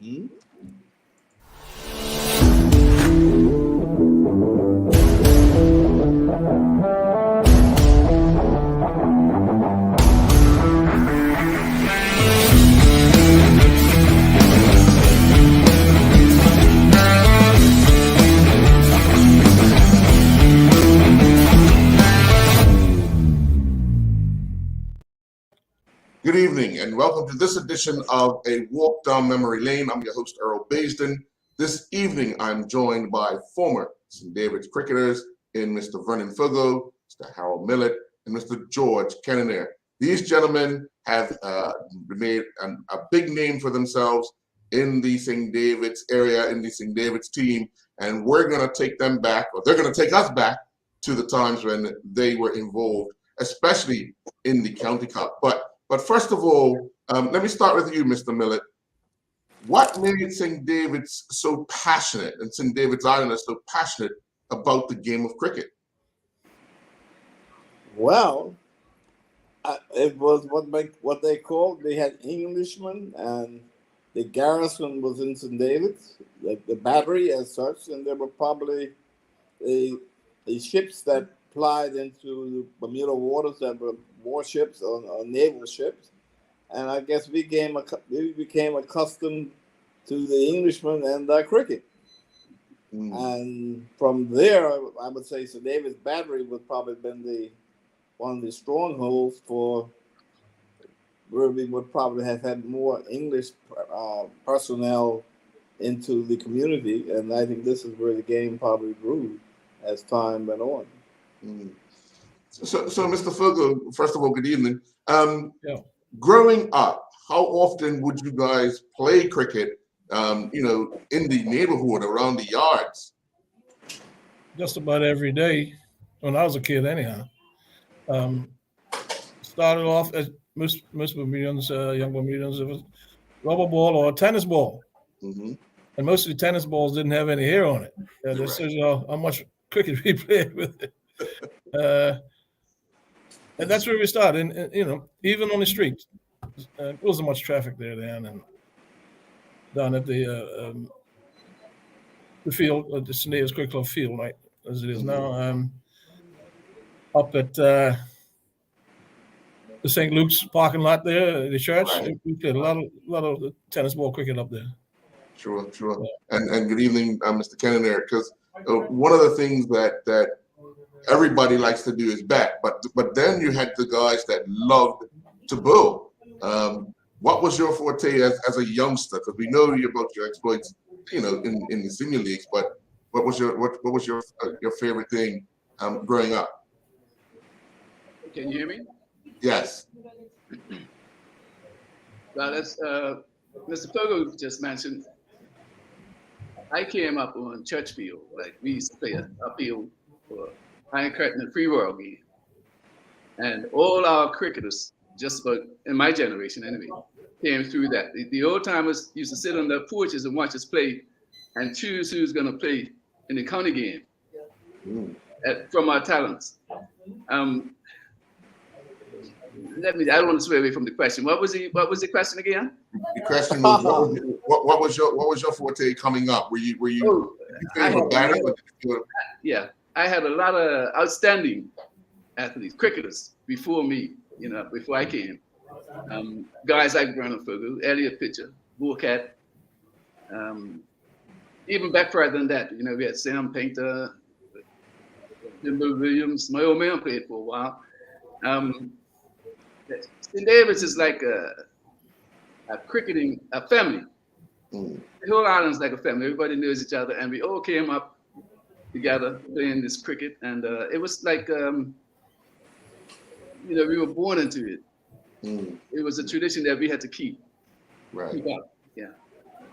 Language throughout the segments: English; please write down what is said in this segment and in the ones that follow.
Hmm? Good evening and welcome to this edition of A Walk Down Memory Lane. I'm your host, Earl Baisden. This evening, I'm joined by former St. David's cricketers in Mr. Vernon Fugo, Mr. Harold Millett, and Mr. George Kennaner. These gentlemen have made a big name for themselves in the St. David's area, in the St. David's team, and we're going to take them back, or they're going to take us back to the times when they were involved, especially in the County Cup. But first of all, let me start with you, Mr. Millett. What made St. David's so passionate and St. David's Islanders so passionate about the game of cricket? Well, it was what they called, they had Englishmen, and the garrison was in St. David's, like the battery as such, and there were probably the ships that plied into the Bermuda waters that were warships or naval ships, and I guess we became accustomed to the Englishmen and cricket. And from there, I would say St. David's Battery would probably been one of the strongholds for where we would probably have had more English personnel into the community, and I think this is where the game probably grew as time went on. So Mr. Fugo, first of all, good evening. Growing up, how often would you guys play cricket, in the neighborhood, around the yards? Just about every day when I was a kid, anyhow. Started off as most Bermudians, young Bermudians, it was rubber ball or a tennis ball. Mm-hmm. And most of the tennis balls didn't have any hair on it. This is how much cricket we played with it. And that's where we started. And even on the streets, there wasn't much traffic there then. And down at the field, the St. David's Cricket Club field, right, as it is now, up at the St. Luke's parking lot there, the church. Right. We played a lot of tennis ball cricket up there. Sure. Yeah. And good evening, Mr. Kennaner, because one of the things that everybody likes to do is bat, but then you had the guys that loved to bowl. What was your forte as a youngster? Because we know about your exploits, in the senior leagues. But what was your favorite thing growing up? Can you hear me? Yes. Well, as Mr. Fogo just mentioned, I came up on church field. Like we used to play a field for Iron Curtain and Free World game. And all our cricketers, just about in my generation anyway, came through that. The old timers used to sit on their porches and watch us play and choose who's going to play in the county game from our talents. I don't want to sway away from the question. What was the question again? The question was, what was your forte coming up? Were you Yeah, I had a lot of outstanding athletes, cricketers before me, before I came. Guys like Vernon Fugo, Elliot Pitcher, Bullcat. Even back further than that, we had Sam Painter, Jimbo Williams. My old man played for a while. St. David's is like a cricketing family. The whole island's like a family. Everybody knows each other, and we all came up together playing this cricket, and it was like we were born into it. It was a tradition that we had to keep. Right. Keep up. Yeah.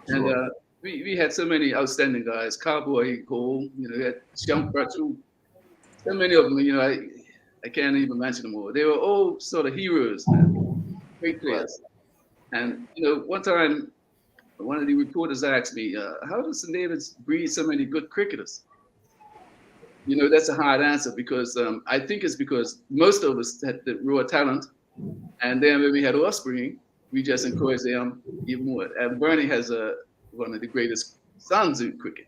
Sure. And we had so many outstanding guys. Cowboy Cole, we had Shump Bertru. So many of them, I can't even mention them all. They were all sort of heroes, man. Great players. And one time, one of the reporters asked me, "How does St. David's breed so many good cricketers?" That's a hard answer because I think it's because most of us had the raw talent, and then when we had offspring, we just encouraged them even more. And Bernie has a one of the greatest sons in cricket.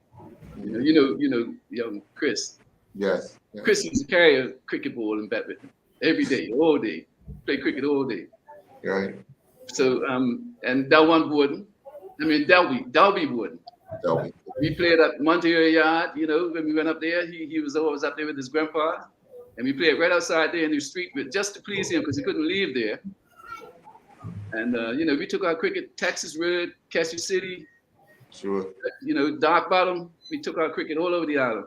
Young Chris. Yes. Yes. Chris used to carry a cricket ball and bat with him every day, all day. Play cricket all day. Right. So and Delwan Wooden, Dalby Wooden. Delby. We played at Monterey Yard, when we went up there, he was always up there with his grandpa. And we played right outside there in the street just to please him because he couldn't leave there. And, we took our cricket, Texas Red, Cashew City, Sure. Dark Bottom. We took our cricket all over the island.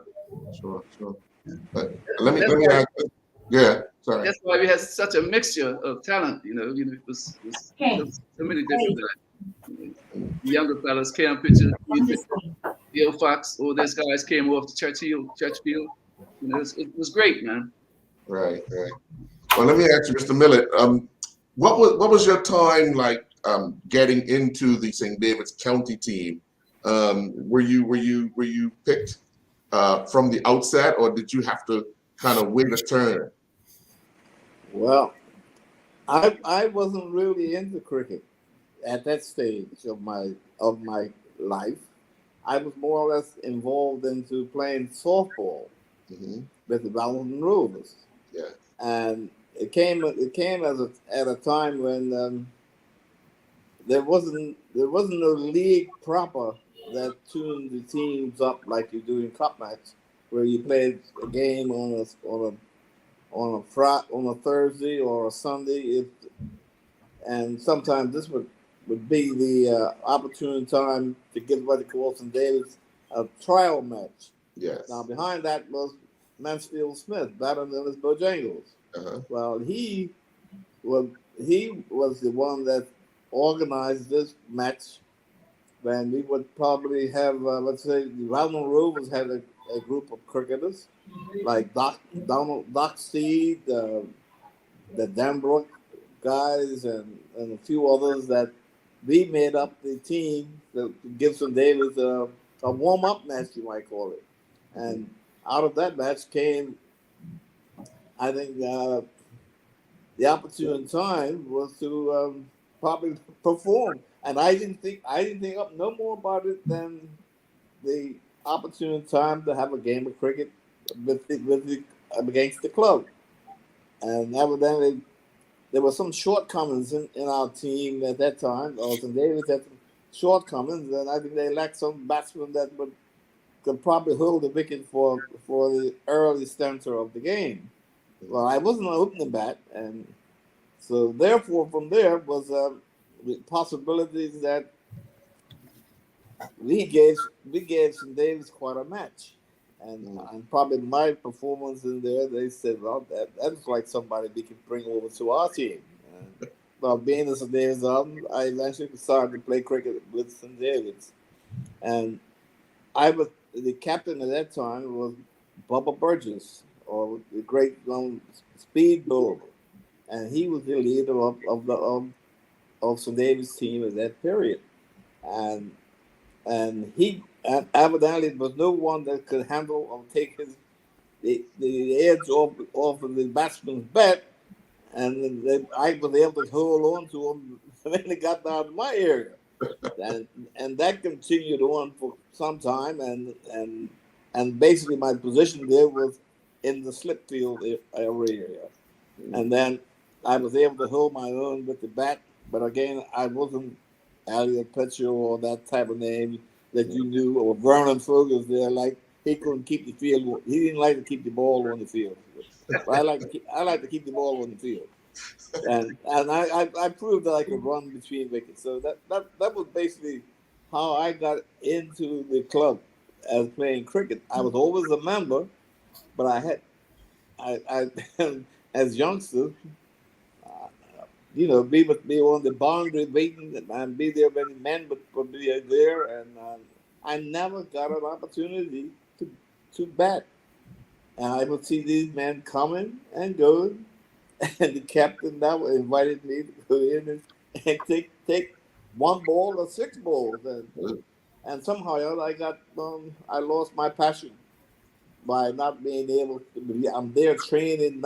Sure. But let me ask. Yeah. Sorry. That's why we had such a mixture of talent. It was so many different the younger fellas, Cam Pitcher, Bill Fox, all those guys came off to Churchfield. It was great, man. Right. Well, let me ask you, Mr. Millett. What was your time like getting into the St. David's County team? Were you picked from the outset, or did you have to kind of wait a turn? Well, I wasn't really into cricket at that stage of my life. I was more or less involved into playing softball with the Mountain Rovers. Yeah. And it came at a time when there wasn't a league proper that tuned the teams up like you do in cup match, where you played a game on a Thursday or a Sunday, and sometimes this would be the opportune time to give what they call St. David's a trial match. Yes. Now behind that was Mansfield Smith, better than his Bojangles. Well, he was the one that organized this match. When we would probably have, let's say, the Mountain Rovers had a group of cricketers like Doc Steed, the Danbrook guys, and a few others that we made up the team to give St. David's a warm-up match, you might call it. And out of that match came, I think, the opportune time was to probably perform. And I didn't think up no more about it than the opportune time to have a game of cricket against the club. And evidently, there were some shortcomings in our team at that time. St. David's had some shortcomings, and I think they lacked some batsmen that could probably hold the wicket for the early center of the game. Well, I wasn't an opening bat, and so therefore from there was the possibilities that we gave St. David's quite a match, and probably my performance in there, they said, well, that's like somebody we can bring over to our team. Well, being a St. David's alum, I eventually started to play cricket with St. David's, and I was the captain at that time was Bubba Burgess, or the great speed bowler, and he was the leader of St. David's team at that period, and evidently there was no one that could handle or take the edge off of the batsman's bat, and I was able to hold on to him when they got down to my area, and that continued on for some time, and basically my position there was in the slip field area, and then I was able to hold my own with the bat, but again I wasn't Elliot Pitcher or that type of name that you knew, or Vernon Fogels there. Like, he couldn't keep the field. He didn't like to keep the ball on the field. But I like to keep the ball on the field, and I proved that I could run between wickets. So that was basically how I got into the club as playing cricket. I was always a member, but I as youngsters, we would be on the boundary waiting and be there when the men would be there, and I never got an opportunity to bat. And I would see these men coming and going, and the captain now invited me to go in and take one ball or six balls, and somehow I lost my passion by not being able to. I'm there training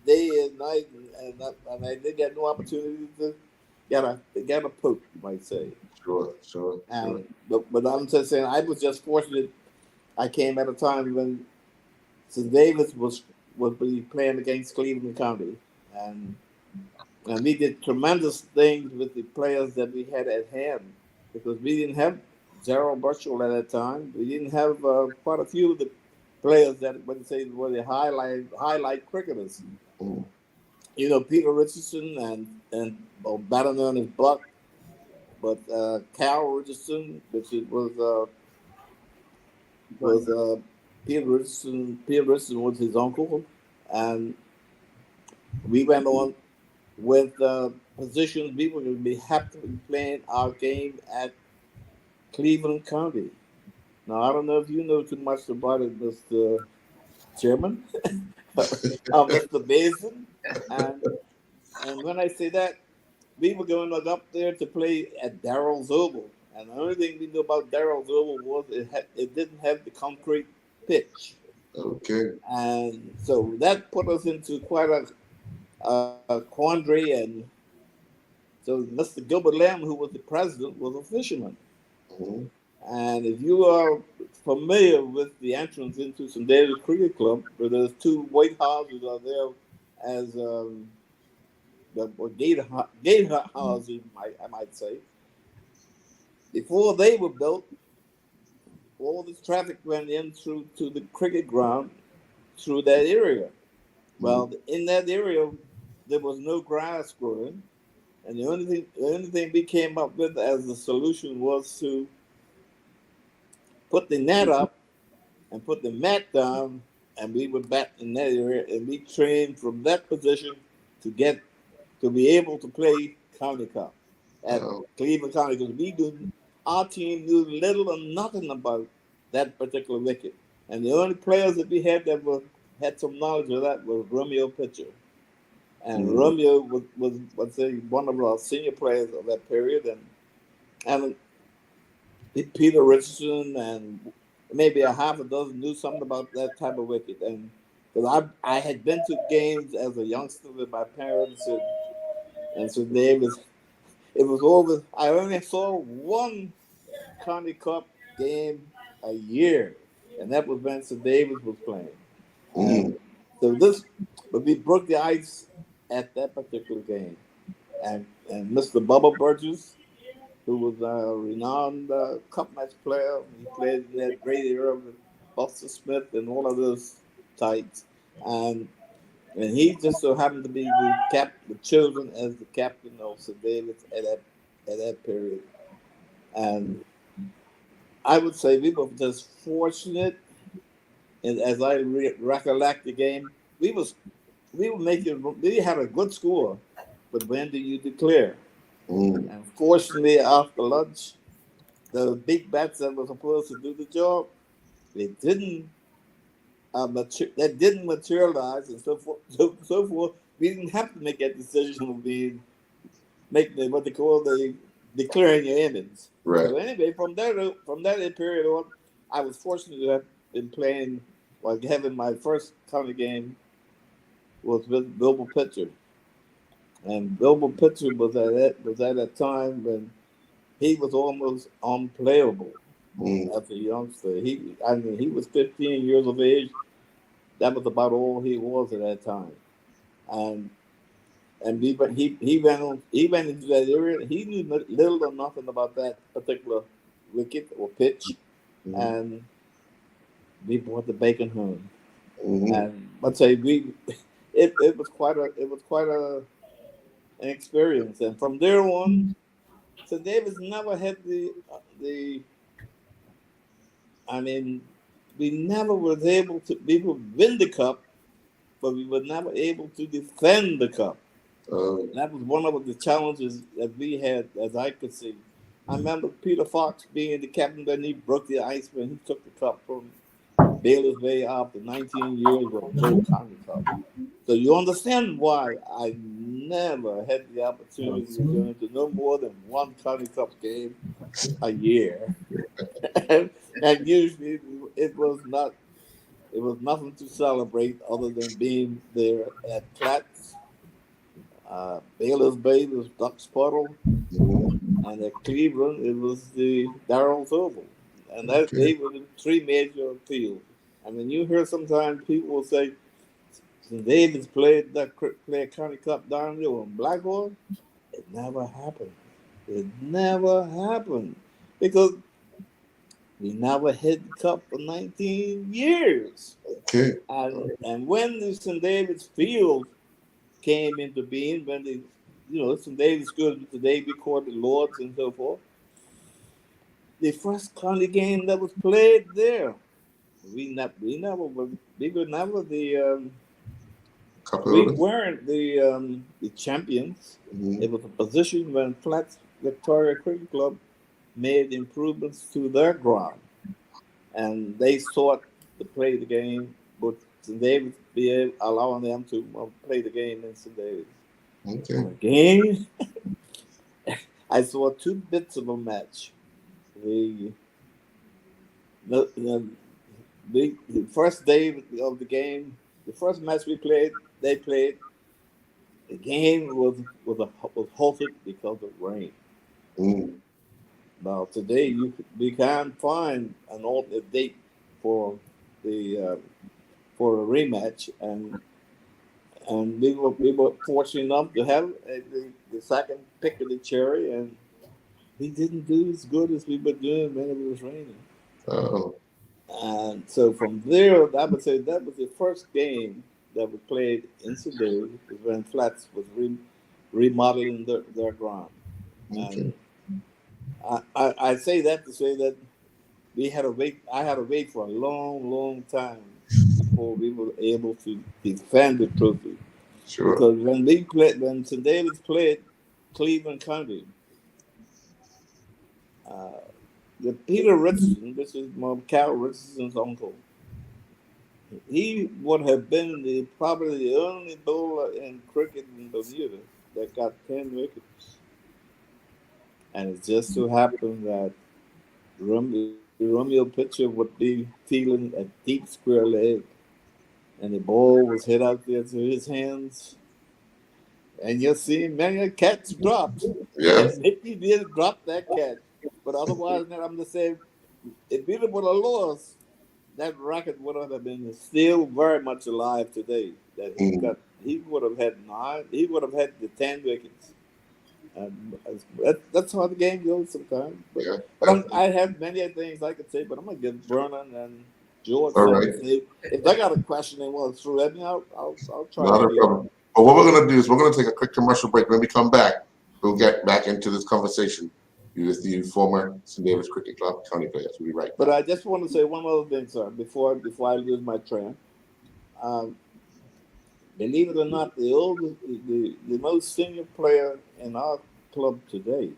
day and night, and I didn't get no opportunity to get a poke, you might say. Sure. And but I'm just saying, I was just fortunate. I came at a time when St. Davis was be playing against Cleveland County, and we did tremendous things with the players that we had at hand, because we didn't have Gerald Burchell at that time. We didn't have quite a few of the players that would say were the highlight cricketers. Mm. You know, Peter Richardson better known as Buck, but Cal Richardson, was Peter Richardson. Peter Richardson was his uncle, and we went on with positions. We were going to be happily playing our game at Cleveland County. Now, I don't know if you know too much about it, Mr. Chairman, Mr. Basin, and when I say that, we were going up there to play at Darrell's Oval, and the only thing we knew about Darrell's Oval was it didn't have the concrete pitch, Okay. and so that put us into quite a quandary. And so Mr. Gilbert Lamb, who was the president, was a fisherman. Mhm. And if you are familiar with the entrance into St. David's Cricket Club, where there's two white houses are there as the gate houses, I might say. Before they were built, all this traffic went in through to the cricket ground through that area. Well, in that area, there was no grass growing, and the only thing we came up with as the solution was to put the net up and put the mat down, and we would bat in that area, and we trained from that position to be able to play county cup at Oh. Cleveland County, because our team knew little or nothing about that particular wicket, and the only players that we had that had some knowledge of that was Romeo Pitcher, and Romeo was let's say one of our senior players of that period, and Peter Richardson and maybe a half a dozen knew something about that type of wicket. And because I had been to games as a youngster with my parents, and so it was over. I only saw one County Cup game a year, and that was when St. Davis was playing. And so but we broke the ice at that particular game, and Mr. Bubba Burgess, who was a renowned cup match player. He played in that great era with Buster Smith and all of those types. And he just so happened to be the chosen as the captain of St. David's at that period. And I would say we were just fortunate. And as I recollect the game, we had a good score, but when do you declare? And fortunately, after lunch, the big bats that were supposed to do the job, they didn't that didn't materialize, and so forth. So forth. We didn't have to make that decision of making what they call declaring your innings. Right. So anyway, from that period on, I was fortunate to have been playing, like having my first county game was with Bilbo Pitcher, and Bilbo Pitcher was at a time when he was almost unplayable as a youngster. He was 15 years of age. That was about all he was at that time. And he went into that area. He knew little or nothing about that particular wicket or pitch, and we brought the bacon home. And let's say it was quite an experience. And from there on, St. Davis never had we never was able to. We would win the cup, but we were never able to defend the cup. That was one of the challenges that we had, as I could see. I remember Peter Fox being the captain, then he broke the ice when he took the cup from Baylor's Bay after 19 years of no county cup. So you understand why I never had the opportunity to go into no more than one county cup game a year. and usually it was nothing to celebrate other than being there at Platts, Baylor's Bay, was Ducks Puddle, And at Cleveland, it was the Darrell's Oval. And that Okay. they were the three major fields. And when you hear sometimes people will say, St. David's played County Cup down there on Blackhorse, it never happened. It never happened. Because we never hit the cup for 19 years. Okay. And when the St. David's field came into being, when the St. David's good today before the Lords and so forth, the first county game that was played there, we were never the we weren't the champions. Mm-hmm. It was a position when Flats Victoria Cricket Club made improvements to their ground, and they sought to play the game, but St. David's allowing them to play the game in St. David's. Okay. Again, I saw two bits of a match. The first day of the game, the first match they played. The game was halted because of rain. Mm. Now today we can't find an alternate date for a rematch, and we were fortunate enough to have the second pick of the cherry, and we didn't do as good as we were doing when it was raining. Oh. And so from there, I would say that was the first game that was played in St. David when Flats was remodeling their ground. Okay. And I say that to say that I had to wait for a long, long time before we were able to defend the trophy. Sure. Because when St. David's played Cleveland County, the Peter Richardson, this is Cal Richardson's uncle, he would have been probably the only bowler in cricket in Bermuda that got 10 wickets. And it just so happened that the Romeo pitcher would be feeling a deep square leg, and the ball was hit out there to his hands. And you'll see many catch dropped. Yes. He did drop that catch. But otherwise, I'm just saying, if we would have lost, that record would have been still very much alive today. That he would have had 9. He would have had the 10 wickets. That's how the game goes sometimes. But I have many things I could say, but I'm gonna give Vernon and George. All right. If they got a question they want to throw at me, I'll try. Not a problem. But what we're gonna do is we're gonna take a quick commercial break. When we come back, we'll get back into this conversation with the former St. David's Cricket Club county players. We'll be right back. But I just want to say one other thing, sir, before I lose my train. Believe it or not, the most senior player in our club today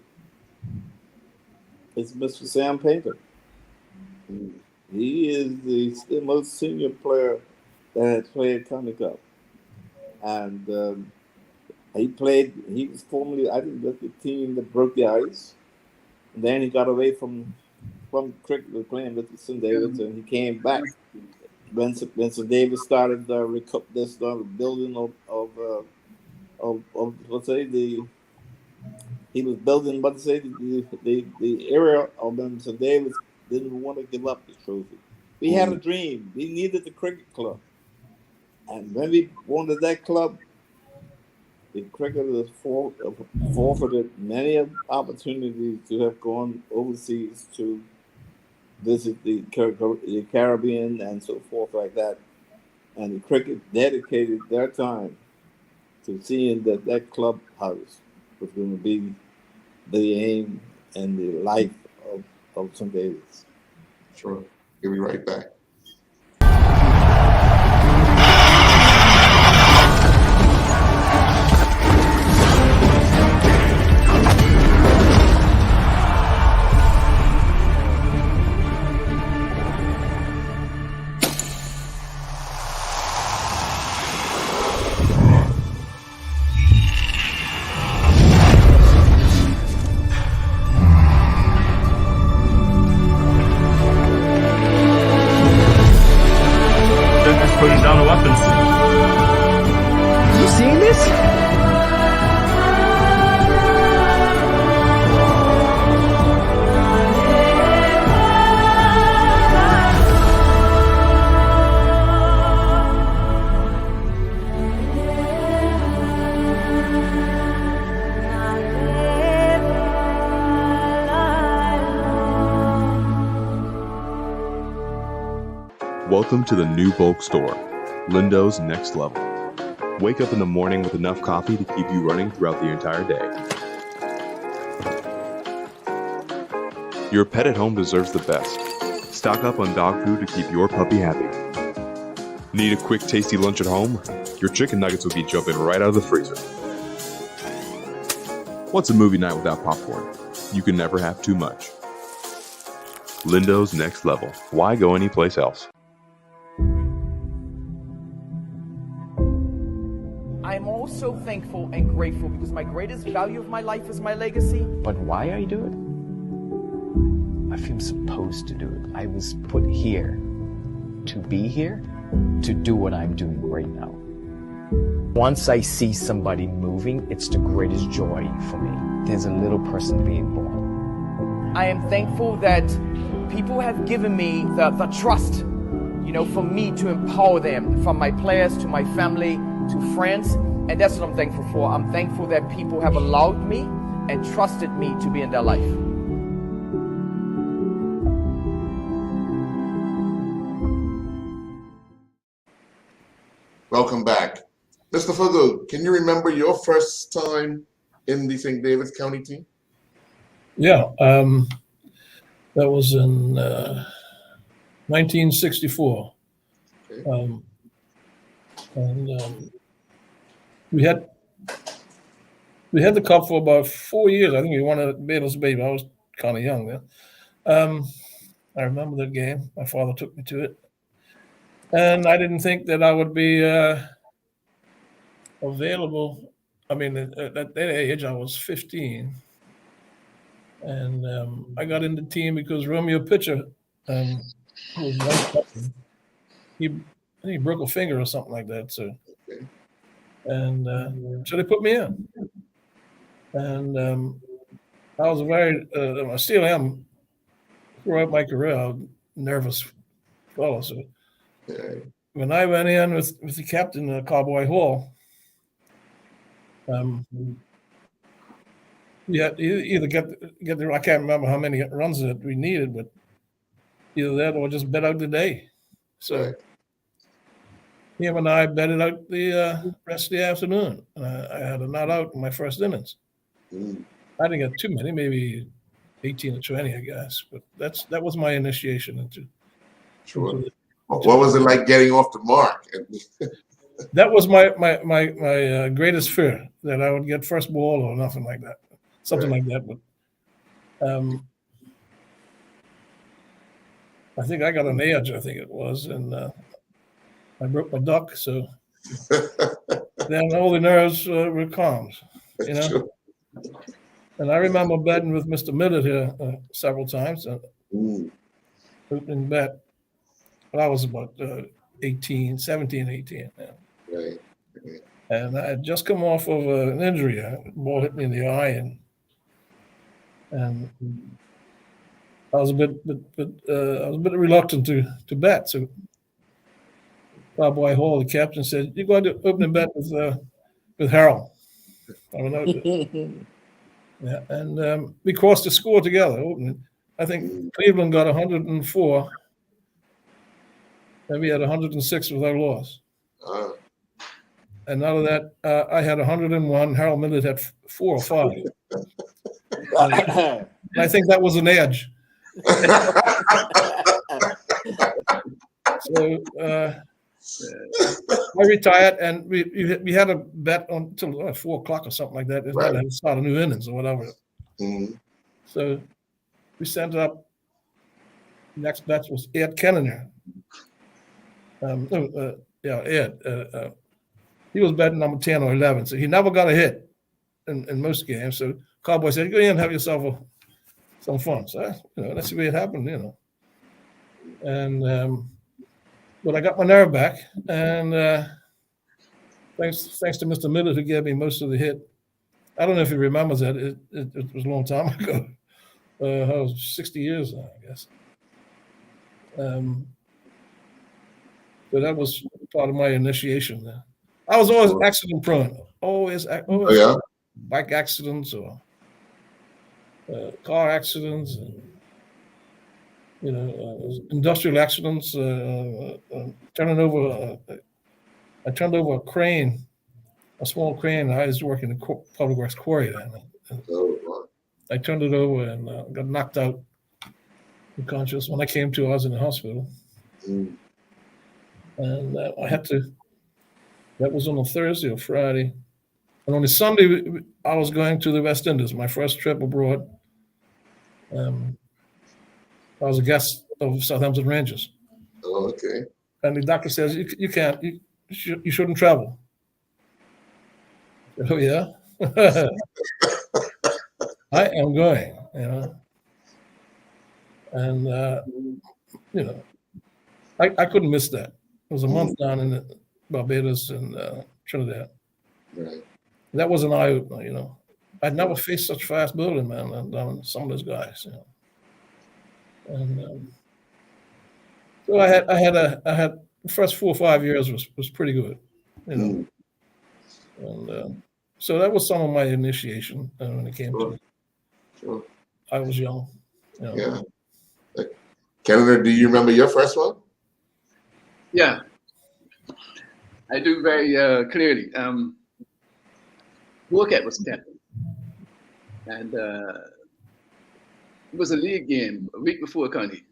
is Mr. Sam Painter. He is the most senior player that has played County Cup. And he was formerly, I think, with the team that broke the ice. And then he got away from cricket, playing with the St. David's, and he came back. When St. David started the building of let's say he was building, but say the area of when St. David didn't want to give up the trophy. We had a dream. We needed the cricket club, and when we wanted that club, the cricketers forfeited many opportunities to have gone overseas to visit the Caribbean and so forth like that. And the cricket dedicated their time to seeing that clubhouse was going to be the aim and the life of St. David's. Sure. We'll be right back. Welcome to the new bulk store, Lindo's Next Level. Wake up in the morning with enough coffee to keep you running throughout the entire day. Your pet at home deserves the best. Stock up on dog food to keep your puppy happy. Need a quick, tasty lunch at home? Your chicken nuggets will be jumping right out of the freezer. What's a movie night without popcorn? You can never have too much. Lindo's Next Level. Why go anyplace else? I'm also thankful and grateful because my greatest value of my life is my legacy. But why I do it? I feel supposed to do it. I was put here to be here, to do what I'm doing right now. Once I see somebody moving, it's the greatest joy for me. There's a little person being born. I am thankful that people have given me the trust, for me to empower them, from my players to my family to friends. And that's what I'm thankful for. I'm thankful that people have allowed me and trusted me to be in their life. Welcome back. Mr. Fugo, can you remember your first time in the St. David's County team? Yeah, that was in 1964. Okay. We had the cup for about 4 years. I think we won it at Baylor's Baby. I was kind of young then. I remember that game. My father took me to it. And I didn't think that I would be available. I mean, at that age, I was 15. And I got in the team because Romeo Pitcher, who was I think he broke a finger or something like that. So, and so they put me in. And I was I still am, throughout my career, I was a nervous fellow. So when I went in with the captain, Cowboy Hall, you had either get the, I can't remember how many runs that we needed, but either that or just bet out the day. So him and I betted out the rest of the afternoon. I had a not out in my first innings. I didn't get too many, maybe 18 or 20, I guess. But that was my initiation into. Sure. What was it like getting off the mark? That was my greatest fear, that I would get first ball or nothing like that, something like that. But I think I got an edge, I think it was, and I broke my duck, so then all the nerves were calmed, Sure. And I remember betting with Mr. Millett here several times, opening bet. But I was about 17, 18. Yeah. Right. And I had just come off of an injury. A ball hit me in the eye, and I was a bit reluctant to bet. So Cowboy Hall, the captain, said, "You go to open a bet with Harold." I don't know. Yeah, and we crossed the score together. I think Cleveland got 104, and we had 106 with our loss. And out of that, I had 101. Harold Millett had 4 or 5. And I think that was an edge. So I retired, and we had a bet until 4 o'clock or something like that. Right. To start a new innings or whatever. So we sent up. Next bet was Ed Kenninger. Ed. He was betting number 10 or 11, so he never got a hit in most games. So Cowboy said, "Go in and have yourself some fun." So that's the way it happened, And but I got my nerve back, and thanks to Mr. Miller who gave me most of the hit. I don't know if he remembers that. It was a long time ago. I was 60 years now, I guess. So that was part of my initiation there. I was always accident prone. Always bike accidents or car accidents, and industrial accidents, turning over. I turned over a crane, a small crane. I was working in public works quarry then. Oh, wow. I turned it over and got knocked out unconscious. When I came to, I was in the hospital. Mm. And I had to, that was on a Thursday or Friday. And on a Sunday, I was going to the West Indies, my first trip abroad. I was a guest of Southampton Rangers. Oh, okay. And the doctor says, you can't, you shouldn't travel. Oh, yeah? I am going, And, I couldn't miss that. It was a month down in Barbados and Trinidad. Right. That was an eye-opener, I'd never faced such fast building, man, down some of those guys, And so I had the first 4 or 5 years was pretty good, Mm. And so that was some of my initiation when it came to. Sure. I was young. Yeah. Canada, do you remember your first one? Yeah, I do very clearly. Woolcat was captain, and it was a league game a week before County.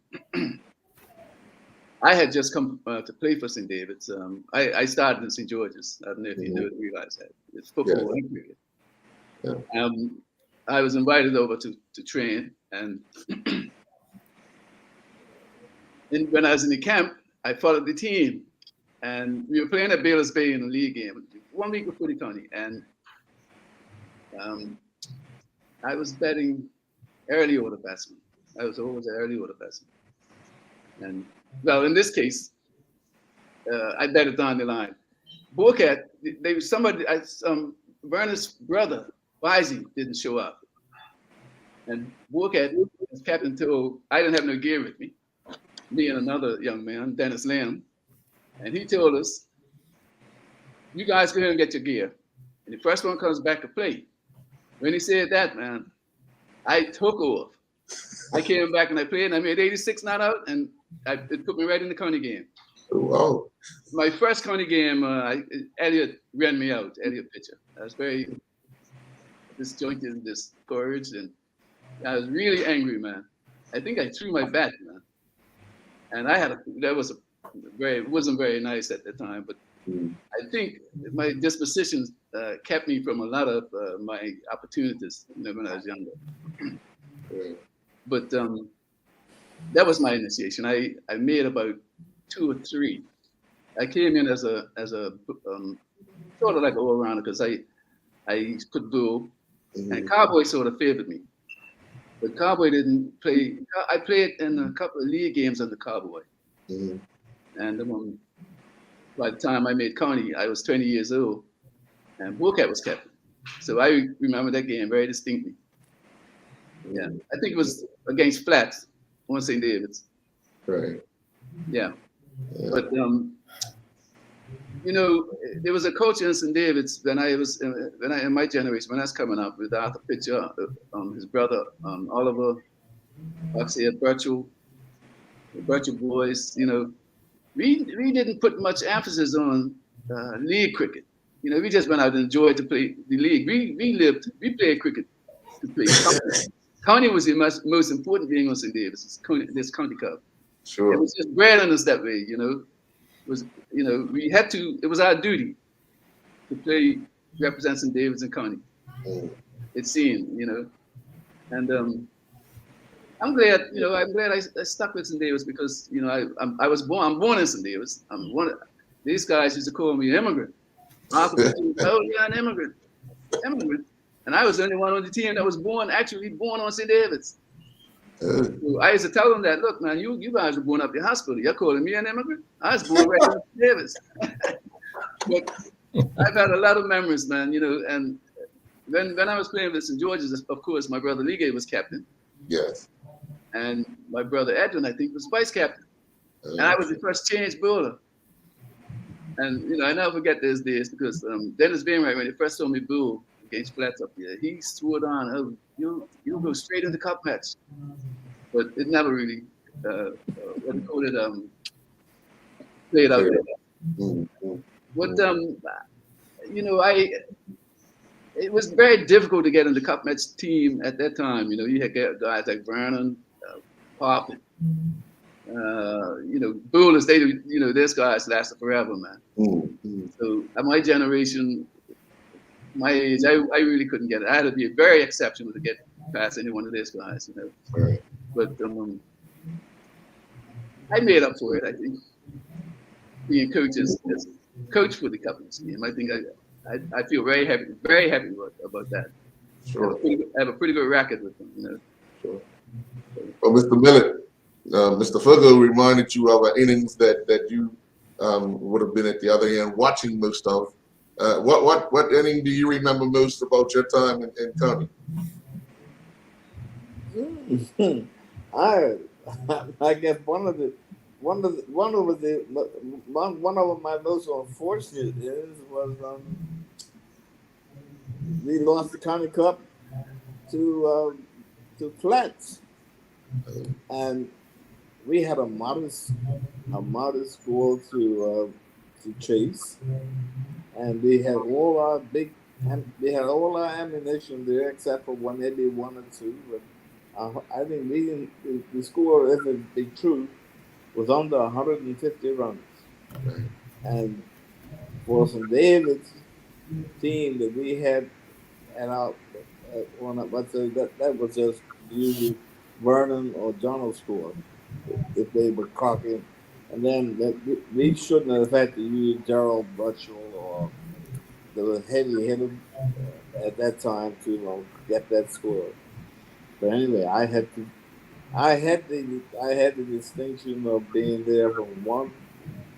I had just come to play for St. David's. I started in St. George's. I don't know if you realize that. It's football period. Yeah. I was invited over to train, and when I was in the camp, I followed the team, and we were playing at Baylor's Bay in a league game 1 week before the County, and I was betting early order batsman. I was always an early order batsman, and well, in this case, I bet it down the line. Woolcat, Verner's brother, Wisey, didn't show up, and Woolcat was captain till I didn't have no gear with me. Me and another young man, Dennis Lamb, and he told us, "You guys go ahead and get your gear, and the first one comes back to play." When he said that, man, I took off. I came back and I played, and I made 86 not out, and it put me right in the county game. Wow. My first county game, Elliot ran me out. Elliot pitcher. I was very disjointed and discouraged, and I was really angry, man. I think I threw my bat, man. And it wasn't very nice at the time, but I think my disposition kept me from a lot of my opportunities when I was younger. But that was my initiation. I made about 2 or 3. I came in as a sort of like an all-rounder because I could bowl, and Cowboy sort of favored me. But Cowboy didn't play. I played in a couple of league games under Cowboy. And by the time I made County, I was 20 years old, and Woolcat was captain. So I remember that game very distinctly. Yeah, I think it was against Flats on St. David's. Right. Yeah. But there was a coach in St. David's when I in my generation, when I was coming up with Arthur Pitcher, his brother Oliver, Oxley, Birchall boys. We didn't put much emphasis on league cricket. We just went out and enjoyed to play the league. We played cricket to play. County was the most important thing on St. David's. This county cup. Sure. It was just bred on us that way. We had to. It was our duty to play, represent St. David's and County. It seemed, and I'm glad. I'm glad I stuck with St. David's because I'm born in St. David's. These guys used to call me immigrant. Oh yeah, an immigrant. And I was the only one on the team that was born on St. David's. So I used to tell them that, look, man, you guys were born up the hospital. You're calling me an immigrant? I was born right in St. David's. But I've had a lot of memories, man, and when I was playing with St. George's, of course, my brother Ligay was captain. Yes. And my brother Edwin, I think, was vice captain. And I was the first change bowler. And, I never forget those days because Dennis Bainwright, when he first saw me bowl against Flats up there, he swore on, you'll go straight into cup match. But it never really what do you call it, played out there. What it was very difficult to get in the Cup Mets team at that time. You had guys like Vernon, Pop, Bullets. These guys lasted forever, man. So at my generation, my age, I really couldn't get it. I had to be very exceptional to get past any one of these guys, Right. But I made up for it, I think. Being coach as coach for the Cup Mets team, I think I feel very happy about that. Sure. I have a pretty good record with them, Sure. Well, Mr. Millett, Mr. Fugo reminded you of innings that you would have been at the other end watching most of. What inning do you remember most about your time in county? I guess one of my most unfortunate is was we lost the county cup to Flats, and we had a modest score to chase, and we had all our ammunition there except for maybe one or two. But I think the score, if it be true, was under 150 runs, and for St. David's team that we had at our that was just usually Vernon or Donald score if they were cocking, and then we shouldn't have had to use Gerald Butchell or the heavy hitter at that time to get that score. But anyway, I had the distinction of being there from one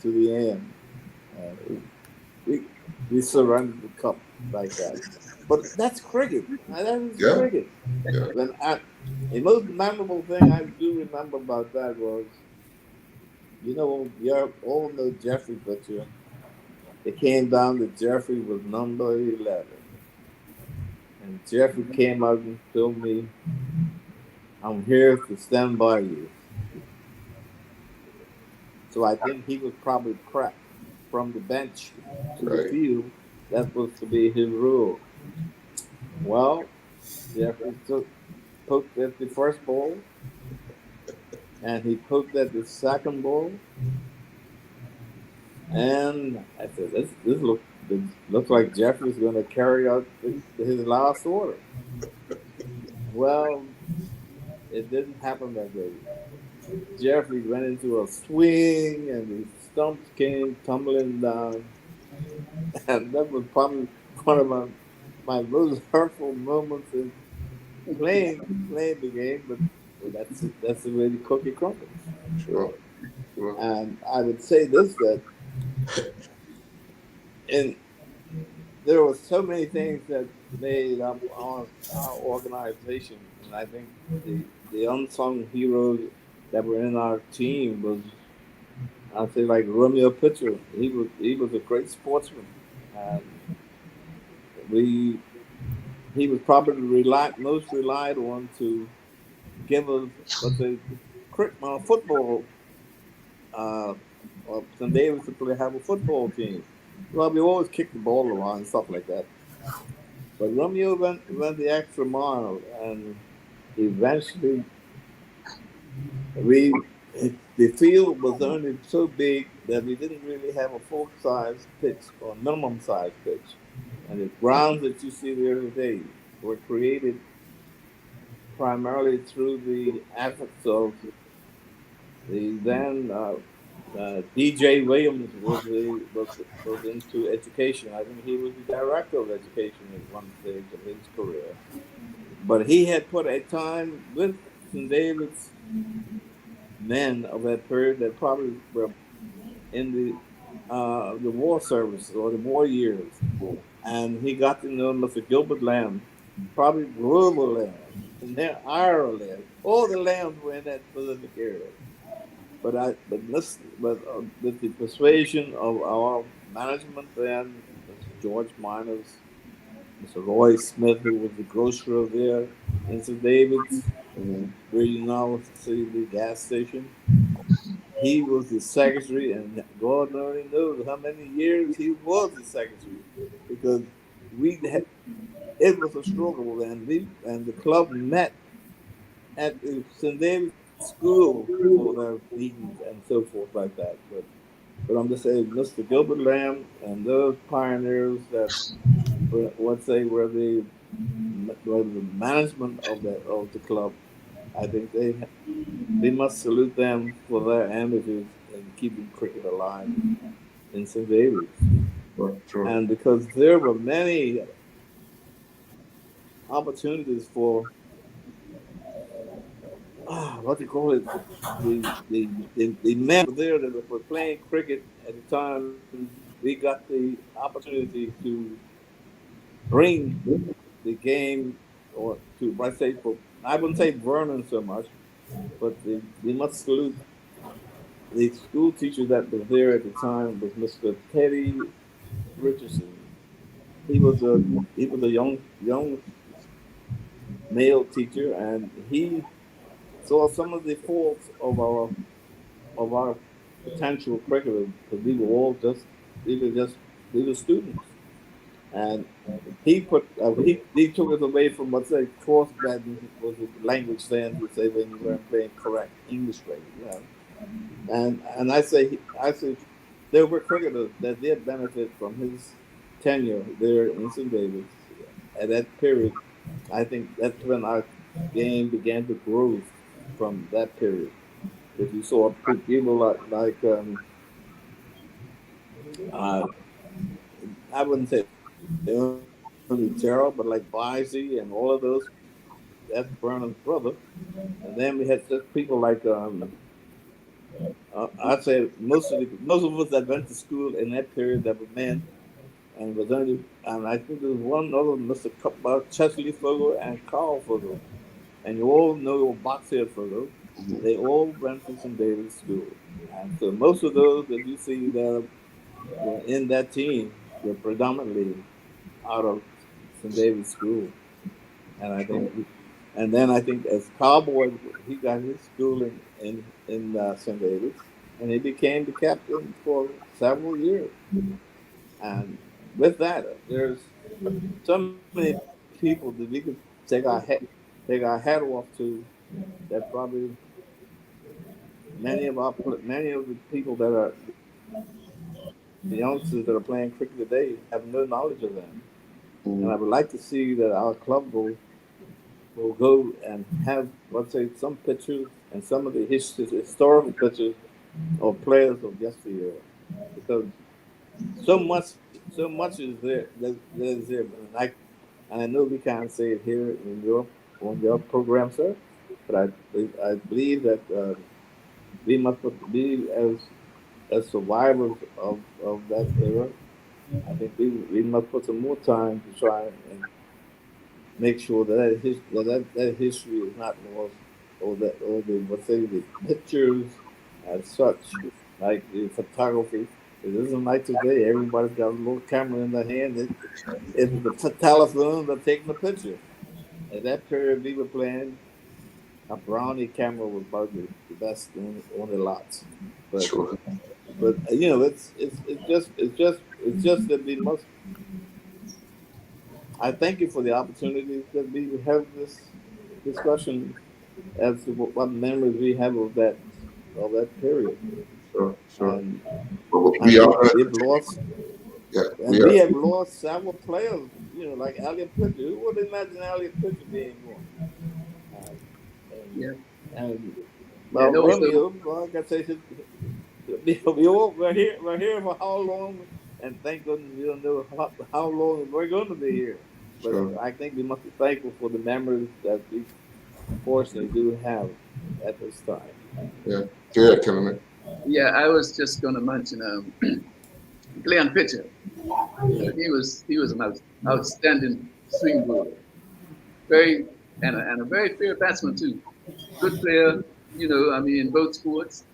to the end. We surrendered the cup like that. But that's cricket. That is cricket. Yeah. The most memorable thing I do remember about that was, you all know Jeffrey Butcher. It came down that Jeffrey was number 11. And Jeffrey came out and told me, "I'm here to stand by you." So I think he was probably cracked from the bench to the field. That was to be his rule. Well, Jeffrey poked at the first ball, and he poked at the second ball, and I said, "This looks like Jeffrey's going to carry out his last order." Well, it didn't happen that way. Jeffrey went into a swing, and the stumps came tumbling down, and that was probably one of my most hurtful moments in playing the game. But that's the way the cookie crumbles. Sure. And I would say this, that there were so many things that made up our organization, and I think the unsung heroes that were in our team was, I'd say, like Romeo Pitcher. He was a great sportsman, and he was probably most relied on to give us football. St. David's to have a football team. Well, we always kicked the ball around and stuff like that. But Romeo went the extra mile, and eventually the field was only so big that we didn't really have a full-size pitch or minimum-size pitch. And the grounds that you see there today were created primarily through the efforts of the then D.J. Williams was into education. I think he was the director of education at one stage of his career. But he had put a time with St. David's men of that period that probably were in the war service or the war years. And he got to know Mr. Gilbert Lamb, probably Grover Lamb, and then Ireland. All the lambs were in that Pacific area. But with the persuasion of our management then, Mr. George Miners, Mr. Roy Smith, who was the grocer there in St. David's, where you now see the gas station. He was the secretary, and God only knows how many years he was the secretary, because we had, it was a struggle, and the club met at the St. David's School for their meetings and so forth like that. But I'm just saying, Mr. Gilbert Lamb and those pioneers that were the management of the club. I think they must salute them for their energies in keeping cricket alive in St. David's. Sure. And because there were many opportunities for what do you call it, the men there that were playing cricket at the time, we got the opportunity to bring the game, or to, I say, for, I wouldn't say Vernon so much, but we must salute the school teacher that was there at the time was Mr. Teddy Richardson. He was a young male teacher, and he saw some of the faults of our potential cricketers, because we were just we were students, and he took us away from what's say cross batting was the language then to say when you weren't playing correct English cricket, you know. And I say there were cricketers that did benefit from his tenure there in St. David's at that period. I think that's when our game began to grow from that period. If you saw people uh, I wouldn't say only Gerald, but like Visey and all of those, that's Vernon's brother. And then we had such people like I'd say most of us that went to school in that period that were men, and was only, and I think there was one other, Mr. Chesley Fogel and Carl Fogel, and you all know Boxhead Fogel. They all went to St. David's School, and so most of those that you see that were in that team were predominantly out of St. David's School, and and then I think as Cowboy, he got his schooling in St. David's, and he became the captain for several years. And with that, there's so many people that we could take our head off to. That probably many of the people that are the youngsters that are playing cricket today have no knowledge of them. And I would like to see that our club will go and have, let's say, some pictures and some of the historical pictures of players of yesteryear, because so much is there that is there. And I know we can't say it here in your on your program, sir, but I believe that we must be as survivors of that era. I think we must put some more time to try and make sure that history is not lost, or the let's say the pictures as such, like the photography. It isn't like today. Everybody's got a little camera in their hand. It was the telephone that taking the picture. At that period, we were playing. A Brownie camera was probably the best on the lots, but Sure. you know it's just that we must. I thank you for the opportunity that we have this discussion as to what memories we have of that period, Sure. and Well, we are going to we've continue. lost, Yeah, and we have lost several players. You know, like Elliot Pitcher. Who would imagine Elliot Pitcher being gone? Yeah. And Yeah. well, No. Romeo, well, like I say, we're here for how long? And thank goodness we don't know how long we're going to be here. But Sure. I think we must be thankful for the memories that we fortunately do have at this time. Yeah. Yeah, Kevin. Yeah. I was just going to mention Glenn Pitcher. He was an outstanding swing bowler, very and a very fair batsman too. Good player, I mean, in both sports.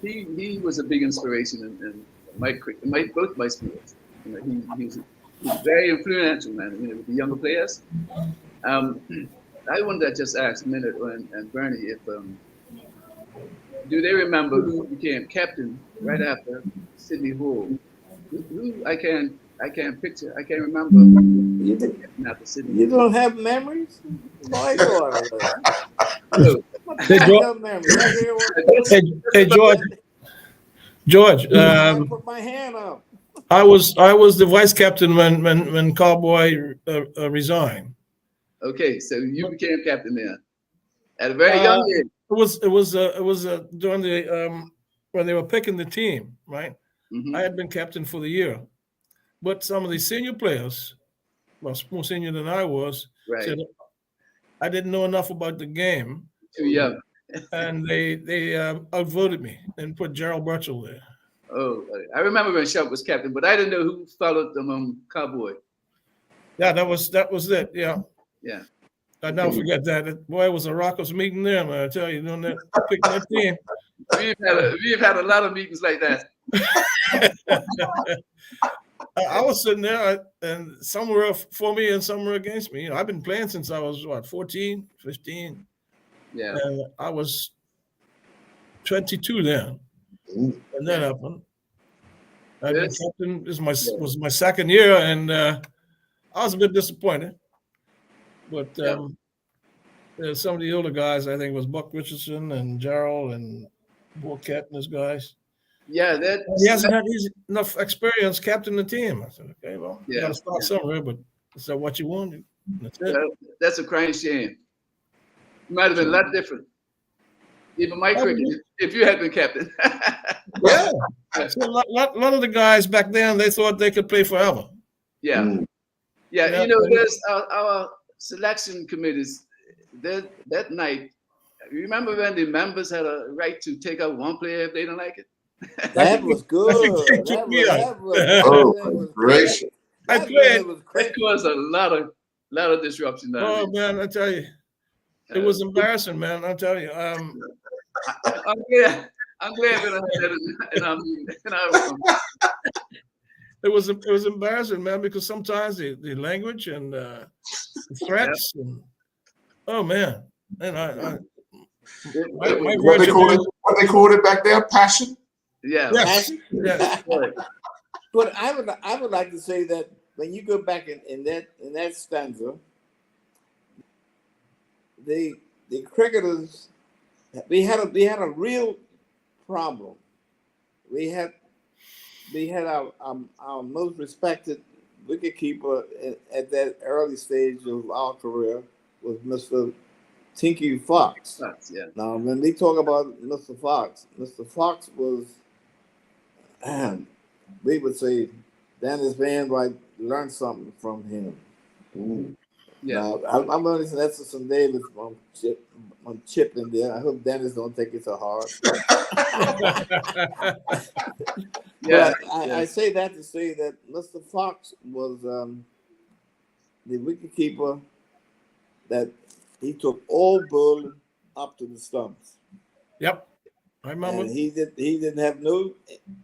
He was a big inspiration in both my sports. He's very influential, man. With the younger players. Um, I wanted to just ask Minute and Bernie if do they remember who became captain right after Sidney Hall? Who I can't picture. I can't remember You, did, after Sidney. you don't have memories? Boy, go out of there. Hall. What Hey, kind George. of memories? I hear what, Hey, George. George, I put my hand up. I was the vice captain when Cowboy resigned. Okay, so you became captain then at a very young age. It was during the when they were picking the team, right? Mhm. I had been captain for the year, but some of the senior players, well, more senior than I was, Right. said I didn't know enough about the game, Too young. and they outvoted me and put Gerald Burchell there. Oh, I remember when Sharp was captain, but I didn't know who followed them Cowboy. Yeah, that was it. Yeah, Yeah. I never forget that. Boy, it was a rockers meeting there, man. I tell you, doing that, picking that team. We've had a lot of meetings like that. I was sitting there, and some were for me and some were against me. You know, I've been playing since I was, 14, 15. Yeah. And I was 22 then. And that happened. I've been captain. This was my second year, and I was a bit disappointed. But some of the older guys, I think, was Buck Richardson and Gerald and Bourquette and those guys. Yeah, He hasn't had enough experience captaining the team. I said, okay, well, you got to start somewhere, but is that what you want? That's it. That's a crying shame. It might have been a lot different. Even my cricket, if you had been captain. Yeah. So a lot of the guys back then, they thought they could play forever. Yeah. Yeah, you know, there's our selection committees that night. You remember when the members had a right to take out one player if they didn't like it? That was good. That was gracious. I played. It caused a lot of disruption down Oh man, I tell you, it was embarrassing, man. I tell you. I'm glad we don't have that in our room. It was embarrassing, man, because sometimes the language and the threats and oh man, and what they called it back there, passion. Yeah, yes. passion. Yes. But I would like to say that when you go back in that stanza, the cricketers, we had a real problem. We had our most respected wicketkeeper at that early stage of our career was Mr. Tinky Fox. Yeah. Now, when we talk about Mr. Fox was, we would say, Dennis Van Wright learned something from him. Yeah. Now, I'm going to say that's some Davis on Chip in there. I hope Dennis don't take it so hard. But I say that to say that Mr. Fox was the wicketkeeper that he took all bowling up to the stumps. Yep, I remember. And he didn't have no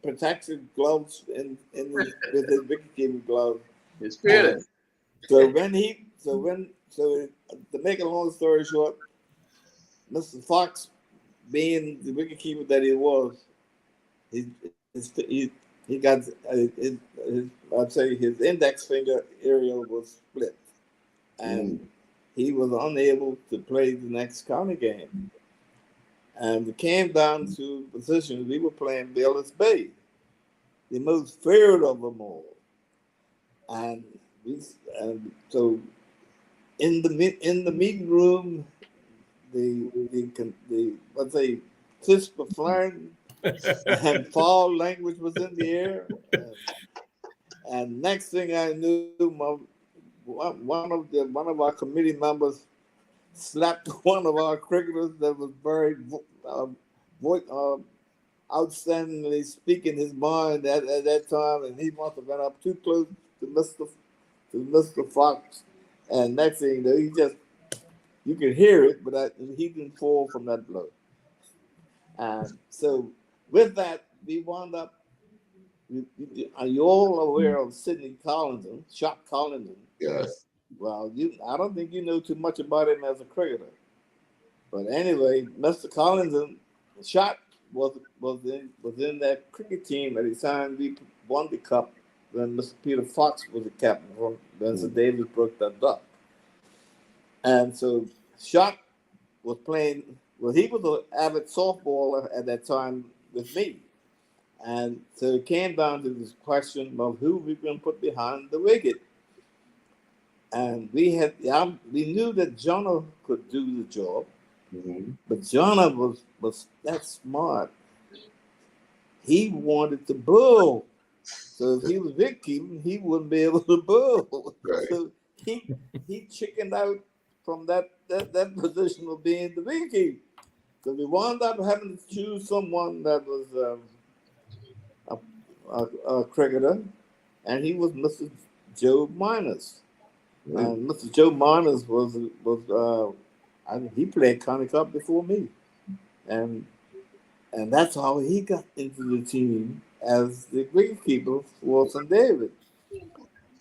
protective gloves with his wicketkeeping gloves. It's fearless. So to make a long story short, Mr. Fox, being the wicketkeeper that he was, he got I'd say his index finger area was split, and he was unable to play the next county game. And it came down to positions. We were playing Bayless Bay, the most feared of them all, and so in the meeting room, the let's say crisp of flying and foul language was in the air, and next thing I knew, one of our committee members slapped one of our cricketers that was very outstandingly speaking his mind at that time, and he must have been up too close to Mr. Fox, and next thing you know, you could hear it, but he didn't fall from that blow. And so with that, we wound up. Are you all aware of Sidney Collins, Shock Collins? Yes. Well, I don't think you know too much about him as a cricketer. But anyway, Mr. Collins and Shot was in that cricket team at the time we won the cup when Mr. Peter Fox was the captain when Sir Davis broke that up. And so Shot was playing. Well, he was an avid softballer at that time with me. And so it came down to this question of who we were going to put behind the wicket. And we knew that Jonah could do the job, but Jonah was that smart. He wanted to bowl. So if he was wicket-keeping, he wouldn't be able to bowl. Right. So he chickened out from that position of being the wicket-keeper. So we wound up having to choose someone that was a cricketer, and he was Mr. Joe Miners. And Mr. Joe Miners was he played County Cup before me, and that's how he got into the team as the wicketkeeper for St. David.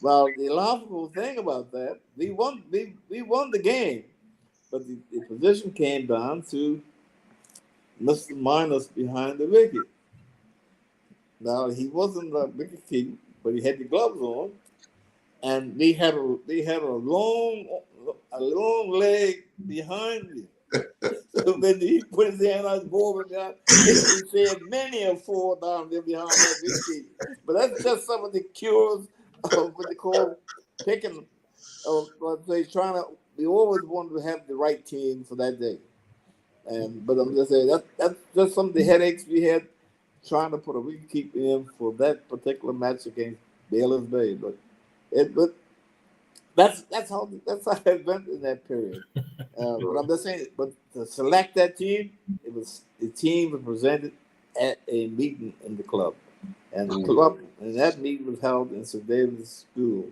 Well, the laughable thing about that, we won the game, but the position came down to Mr. Miners behind the wicket. Now he wasn't a wicketkeeper, but he had the gloves on. And they had a long leg behind me. So when he put his hand on his ball, he said many a fall down there behind that wicket. But that's just some of the cures of what they call picking. We always wanted to have the right team for that day. But I'm just saying that's just some of the headaches we had trying to put a wicketkeeper in for that particular match against Baylor's Bay. But that's how it went in that period. But I'm just saying, but to select that team, the team was presented at a meeting in the club, and the club and that meeting was held in St. David's School.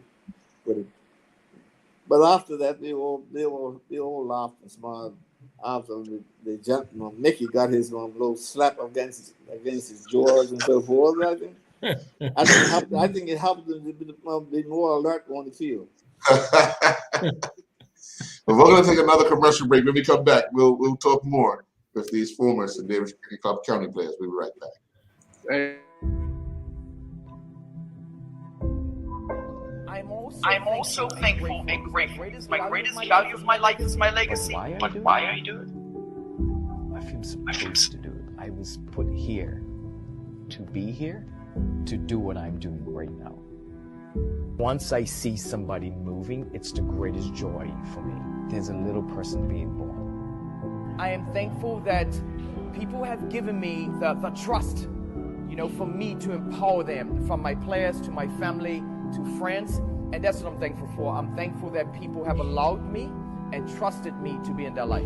But after that, they all laughed and smiled. After they jumped, Mickey got his little slap against his jaws and so forth. I think it helped them to be more alert on the field. But we're going to take another commercial break. When we come back, we'll talk more with these former St. David's Cricket Club county players. We'll be right back. I'm also thankful and grateful. My greatest value of my life is my legacy. But why I do it? I feel supposed to do it. I was put here to be here, to do what I'm doing right now. Once I see somebody moving, it's the greatest joy for me. There's a little person being born. I am thankful that people have given me the trust, for me to empower them, from my players to my family to friends. And that's what I'm thankful for. I'm thankful that people have allowed me and trusted me to be in their life.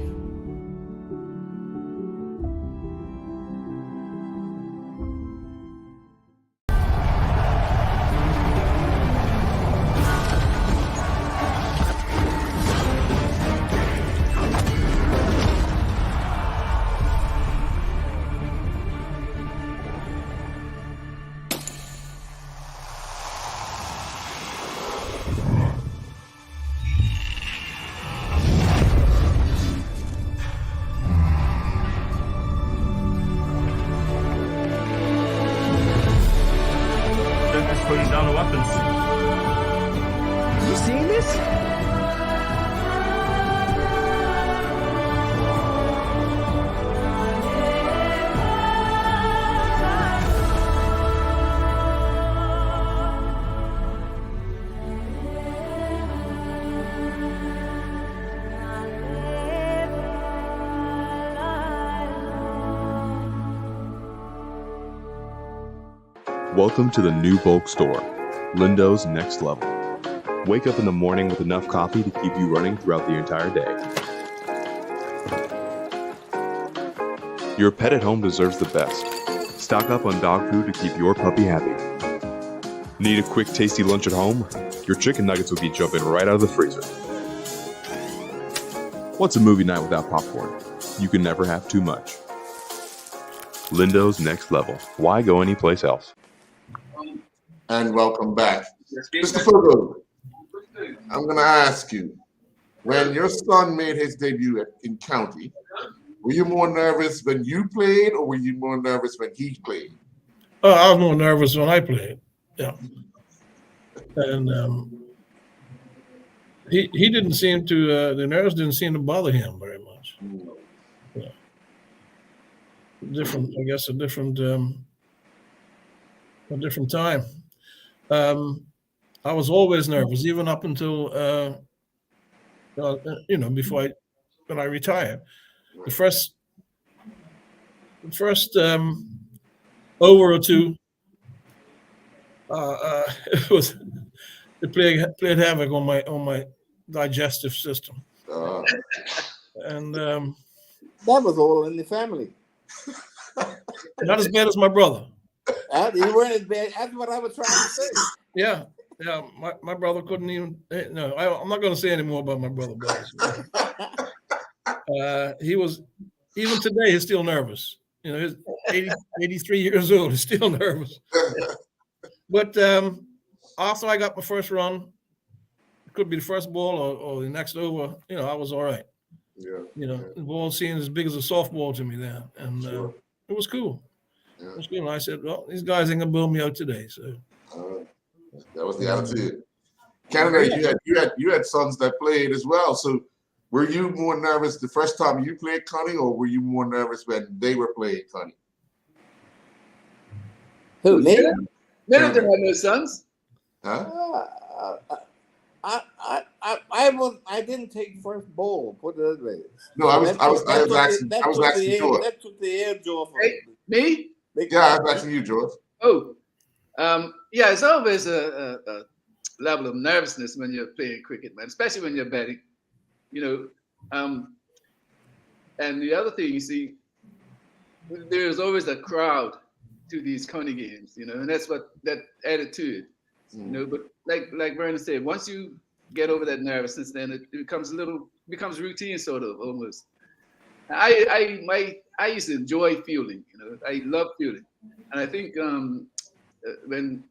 Putting down the weapons. You seeing this? Welcome to the new bulk store, Lindo's Next Level. Wake up in the morning with enough coffee to keep you running throughout the entire day. Your pet at home deserves the best. Stock up on dog food to keep your puppy happy. Need a quick, tasty lunch at home? Your chicken nuggets will be jumping right out of the freezer. What's a movie night without popcorn? You can never have too much. Lindo's Next Level. Why go anyplace else? And welcome back. Mr. Fogo, I'm going to ask you, when your son made his debut in county, were you more nervous when you played, or were you more nervous when he played? Oh, I was more nervous when I played. Yeah, and he didn't seem to the nerves didn't seem to bother him very much. Yeah. Different, I guess, a different time. I was always nervous, even up until before when I retired. The first over or two, it was it played havoc on my digestive system, and That was all in the family. not as bad as my brother. You weren't as bad. That's what I was trying to say. Yeah, my brother couldn't even. No, I'm not going to say any more about my brother. He was, even today, he's still nervous. You know, he's 83 years old. He's still nervous. But after I got my first run, it could be the first ball or the next over. You know, I was all right. Yeah. You know, the ball seemed as big as a softball to me then, and it was cool. Yeah. It was cool. And I said, well, these guys ain't gonna blow me out today. So that was the attitude. Canada, you had sons that played as well. So were you more nervous the first time you played Connie, or were you more nervous when they were playing Connie? Who, me? None didn't have no sons. Huh? I didn't take first ball. Put it that way. No, I was asking George. That took the edge off. Me? Yeah, I was asking you, George. Oh, yeah. It's always a level of nervousness when you're playing cricket, man. Especially when you're batting. You know, and the other thing, you see, there's always a crowd to these county games. You know, and that's what that added to it. You know, but like Vernon said, once you get over that nervousness, then it becomes routine, sort of, almost. I used to enjoy fielding. You know, I love fielding, and I think when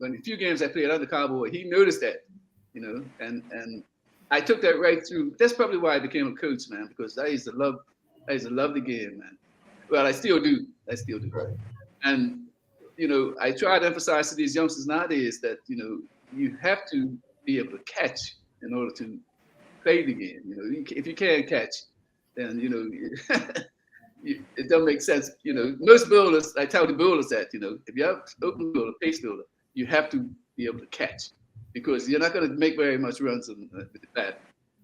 a few games I played under Cowboy, he noticed that. You know, and I took that right through. That's probably why I became a coach, man, because I used to love the game, man. Well, I still do. Right. And you know, I try to emphasize to these youngsters nowadays that, you know, you have to be able to catch in order to play the game. You know, if you can't catch, then, you know, it doesn't make sense. You know, most builders, I tell the builders that, you know, if you have open builder, pace builder, you have to be able to catch, because you're not going to make very much runs with the bat.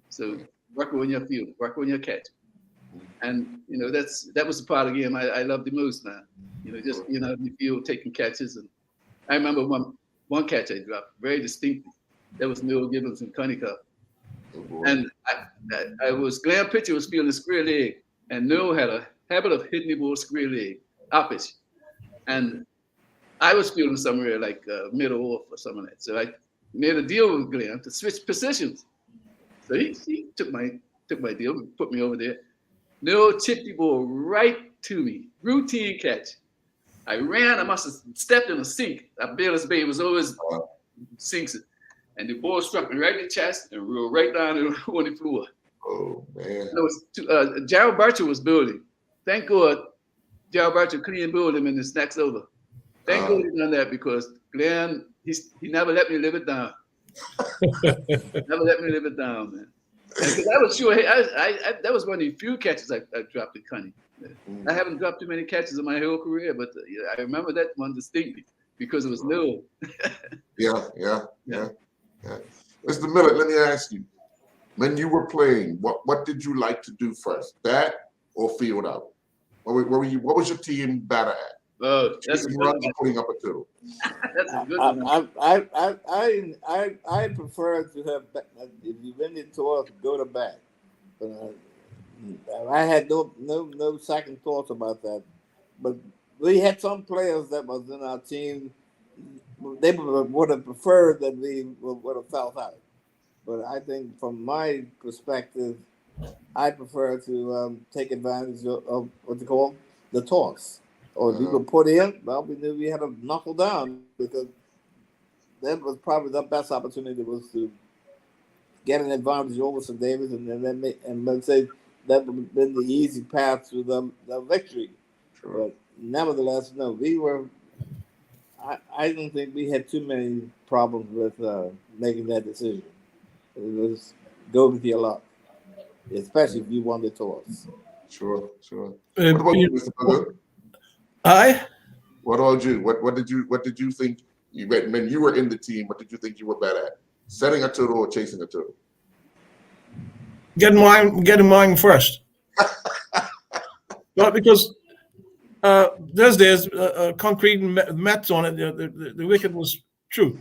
So work on your field, work on your catch. And, you know, that was the part of the game I loved the most, man. You know, just, you know, in the field taking catches. And I remember one catch I dropped very distinctly. That was Neil Gibbons in Connie Cup. And Glenn Pitcher was fielding square leg, and Neil had a habit of hitting the ball square leg, up pitch. And I was fielding somewhere like middle off or something like that. So I made a deal with Glenn to switch positions. So he took my deal, put me over there. Neil tipped the ball right to me. Routine catch. I ran, I must have stepped in a sink. Bayless Bay was always sinks. And the ball struck me right in the chest and rolled right down on the floor. Oh, man. Gerald Burcher was building. Thank God Gerald Burcher couldn't build him in this next over. Thank God he done that, because Glenn, he never let me live it down. Never let me live it down, man. Because I was sure, that was one of the few catches I dropped in Connie. I haven't dropped too many catches in my whole career, but I remember that one distinctly because it was little. Yeah. Mr. Miller, let me ask you, when you were playing, what did you like to do first, bat or field out? What was your team batter at? That's putting up a two. That's a good one. I prefer to have, if you win it to us, go to bat. But I had no second thoughts about that. But we had some players that was in our team. They would have preferred that we would have felt out. But I think from my perspective, I prefer to take advantage of what they call the toss. Or if you could put in, well, we knew we had to knuckle down, because that was probably the best opportunity was to get an advantage over St. David's, and then let's say that would have been the easy path to the victory. Sure. But nevertheless, no, we were. I don't think we had too many problems with making that decision. It was go with your luck, especially if you won the toss. Sure. What about you, Mr. Bugger? What about you? What did you think when you were in the team? What did you think you were better at? Setting a turtle or chasing a turtle? Getting mine first. Well, because there's concrete mats on it. The wicket was true.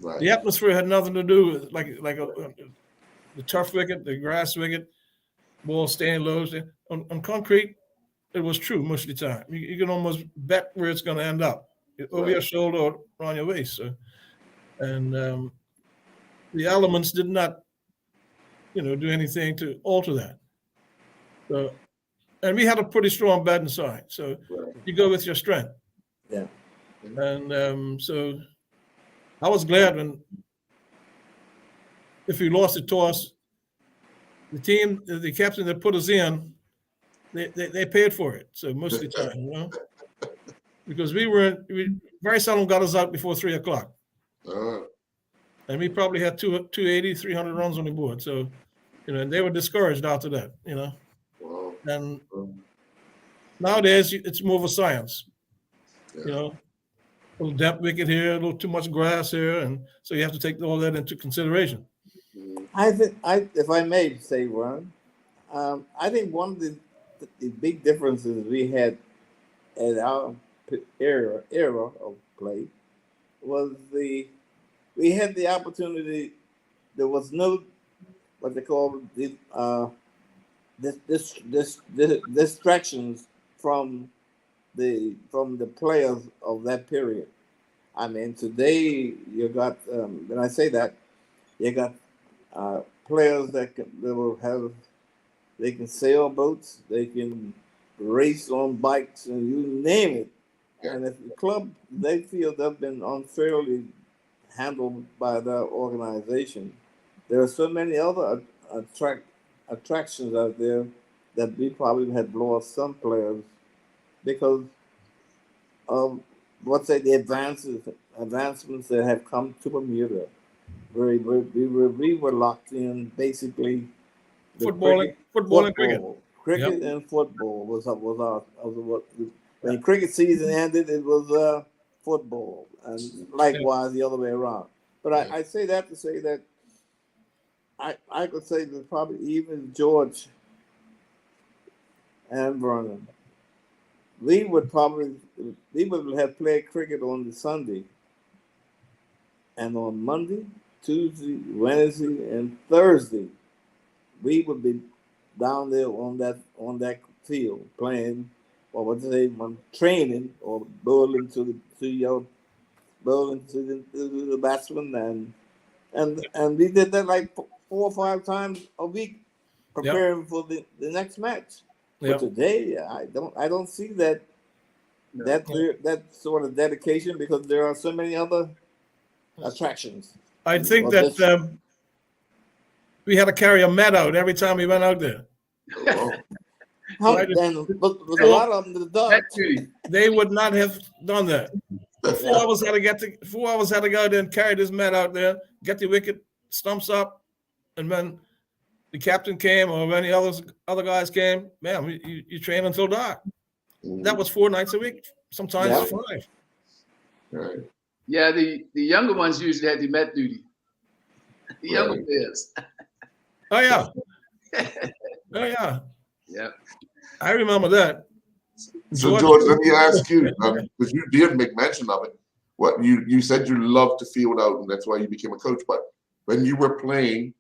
Right. The atmosphere had nothing to do with the turf wicket, the grass wicket, ball staying low. On concrete, it was true most of the time. You can almost bet where it's going to end up, over your shoulder or around your waist. So, and the elements did not, do anything to alter that. So, and we had a pretty strong batting side. So you go with your strength. Yeah. And so I was glad if we lost the toss, the captain that put us in, they paid for it. So most of the time, because we very seldom got us out before 3:00. And we probably had 280, 300 runs on the board. So, and they were discouraged after that, Wow. And nowadays it's more of a science, a little depth wicket here, a little too much grass here. And so you have to take all that into consideration. I think, if I may say one, I think one of the big differences we had at our era of play was we had the opportunity. There was no what they call distractions from the players of that period. I mean, today you got when I say that, you got players that they can sail boats, they can race on bikes, and you name it. And if the club, they feel they've been unfairly handled by the organization, there are so many other attractions out there that we probably had lost some players because of the advancements that have come to Bermuda. We were locked in basically. Football and cricket. Cricket and football was what when cricket season ended, it was football, and likewise the other way around. But I say that to say that I could say that probably even George and Vernon, we would have played cricket on the Sunday, and on Monday, Tuesday, Wednesday, and Thursday, we would be down there on that field playing, or what they say, training or bowling to the batsman, and we did that like 4 or 5 times a week, preparing for the next match. But today, I don't see that sort of dedication because there are so many other attractions. I think that we had to carry a mat out every time we went out there. But a lot of them, the Dutch, they would not have done that. 4 hours had to go out there and carry this mat out there, get the wicket stumps up, and when the captain came or when the other guys came, man, you train until dark. That was 4 nights a week, sometimes 5. Right. Yeah, the younger ones usually had the mat duty. The younger players. Oh yeah. Oh yeah. Yeah. I remember that. So George, let me ask you, because you did make mention of it. What you said you loved to field out, and that's why you became a coach. But when you were playing,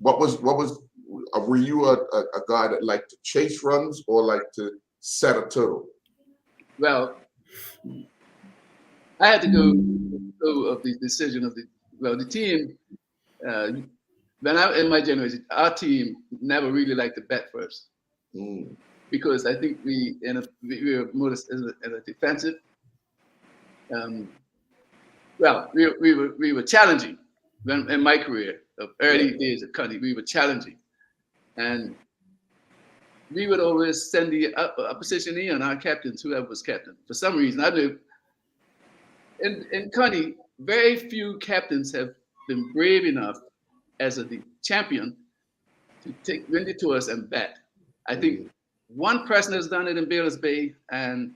were you a guy that liked to chase runs or like to set a turtle? Well, I had to go of the decision of the team. When I in my generation, our team never really liked to bat first, because I think we were more as a defensive. Well, we were challenging when in my career of early days at Cundy. We were challenging, and we would always send the opposition in our captains, whoever was captain. For some reason, I knew in Cundy, very few captains have been brave enough as the champion to win the tours and bat. I think one person has done it in Baylor's Bay, and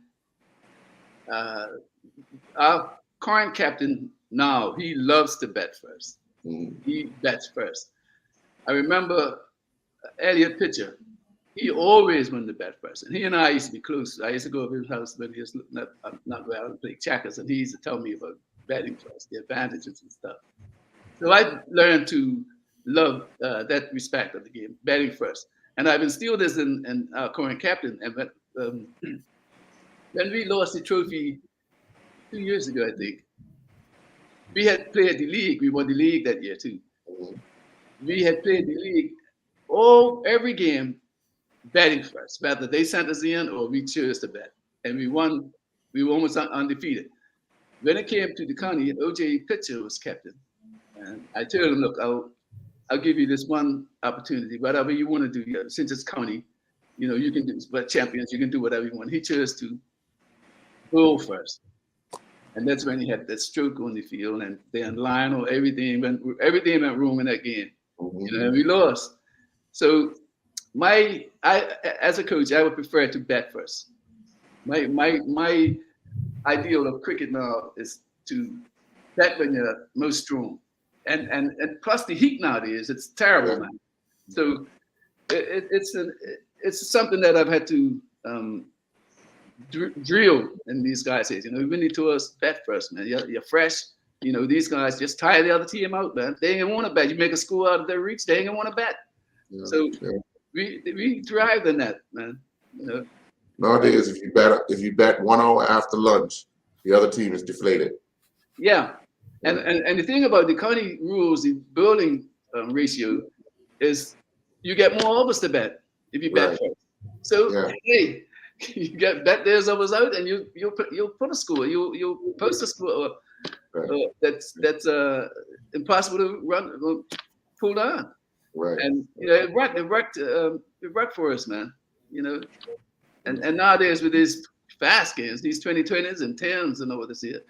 our current captain now, he loves to bat first. He bats first. I remember Elliot Pitcher. He always won the bat first. And he and I used to be close. I used to go over his house when he was not well and play checkers, and he used to tell me about batting first, the advantages and stuff. So I learned to love that respect of the game, batting first. And I've instilled this in our current captain. And when we lost the trophy 2 years ago, I think, we had played the league. We won the league that year too. We had played the league every game batting first, whether they sent us in or we chose to bat. And we won. We were almost undefeated. When it came to the county, O.J. Pitcher was captain. And I told him, look, I'll give you this one opportunity. Whatever you want to do, since it's county, you can do, but champions, you can do whatever you want. He chose to bowl first. And that's when he had that stroke on the field, and then Lionel, everything went wrong in that game. And we lost. So as a coach, I would prefer to bat first. My ideal of cricket now is to bat when you're most strong. And plus the heat nowadays, it's terrible, man. So it's something that I've had to drill in these guys. We need to us bat first, man. You're fresh. These guys just tire the other team out, man. They ain't want to bat. You make a score out of their reach, they ain't gonna want to bat. We thrive in that, man. Nowadays, if you bat 1 hour after lunch, the other team is deflated. Yeah. And the thing about the county rules, the bowling ratio, is you get more overs to bat if you bat first. So hey, you get bet there's overs out, and you'll put a score, you'll post a score that's impossible to pull down. Right. And it worked for us, man. And nowadays with these fast games, these 20-20s and 10s and all this here,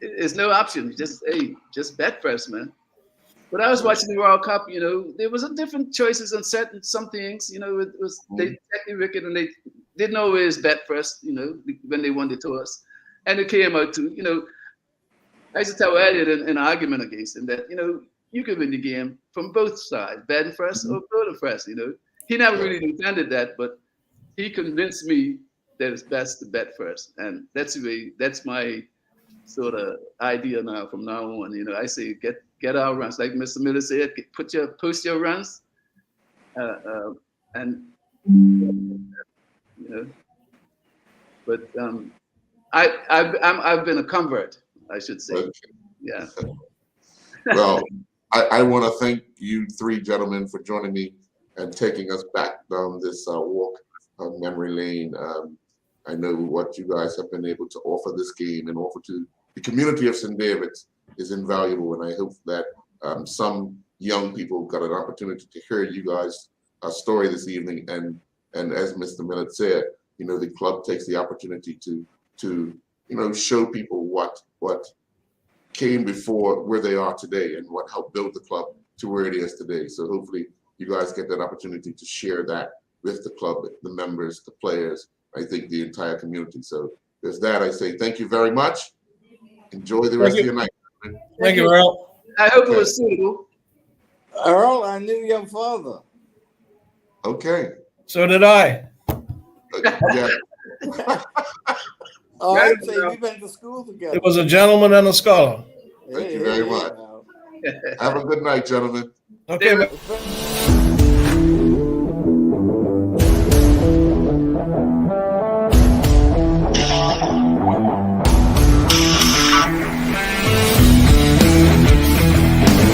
it's no option. Just bet first, man. When I was watching the World Cup, there was a different choices on some things. It was they checked the wicket and they didn't always bet first. When they won the toss, and it came out to I used to tell Elliot in an argument against him that you can win the game from both sides, batting first or bowling first. He never really intended that, but he convinced me that it's best to bet first, and that's my sort of idea now from now on. I say get our runs, like Mr. Miller said, post your runs, and But I've been a convert, I should say. Yeah. Well, I want to thank you three gentlemen for joining me and taking us back down this walk of memory lane. I know what you guys have been able to offer this game and offer to the community of St. David's is invaluable, and I hope that some young people got an opportunity to hear you guys' story this evening. And as Mr. Millett said, the club takes the opportunity to show people what came before where they are today and what helped build the club to where it is today. So hopefully you guys get that opportunity to share that with the club, the members, the players, I think the entire community. So there's that. I say thank you very much. Enjoy the rest of your night. Thank you, Earl. I hope it was suitable. Earl, I knew your father. Okay. So did I. Yeah. Oh, I'd say we've been to school together. It was a gentleman and a scholar. Thank you very much. Have a good night, gentlemen. Okay.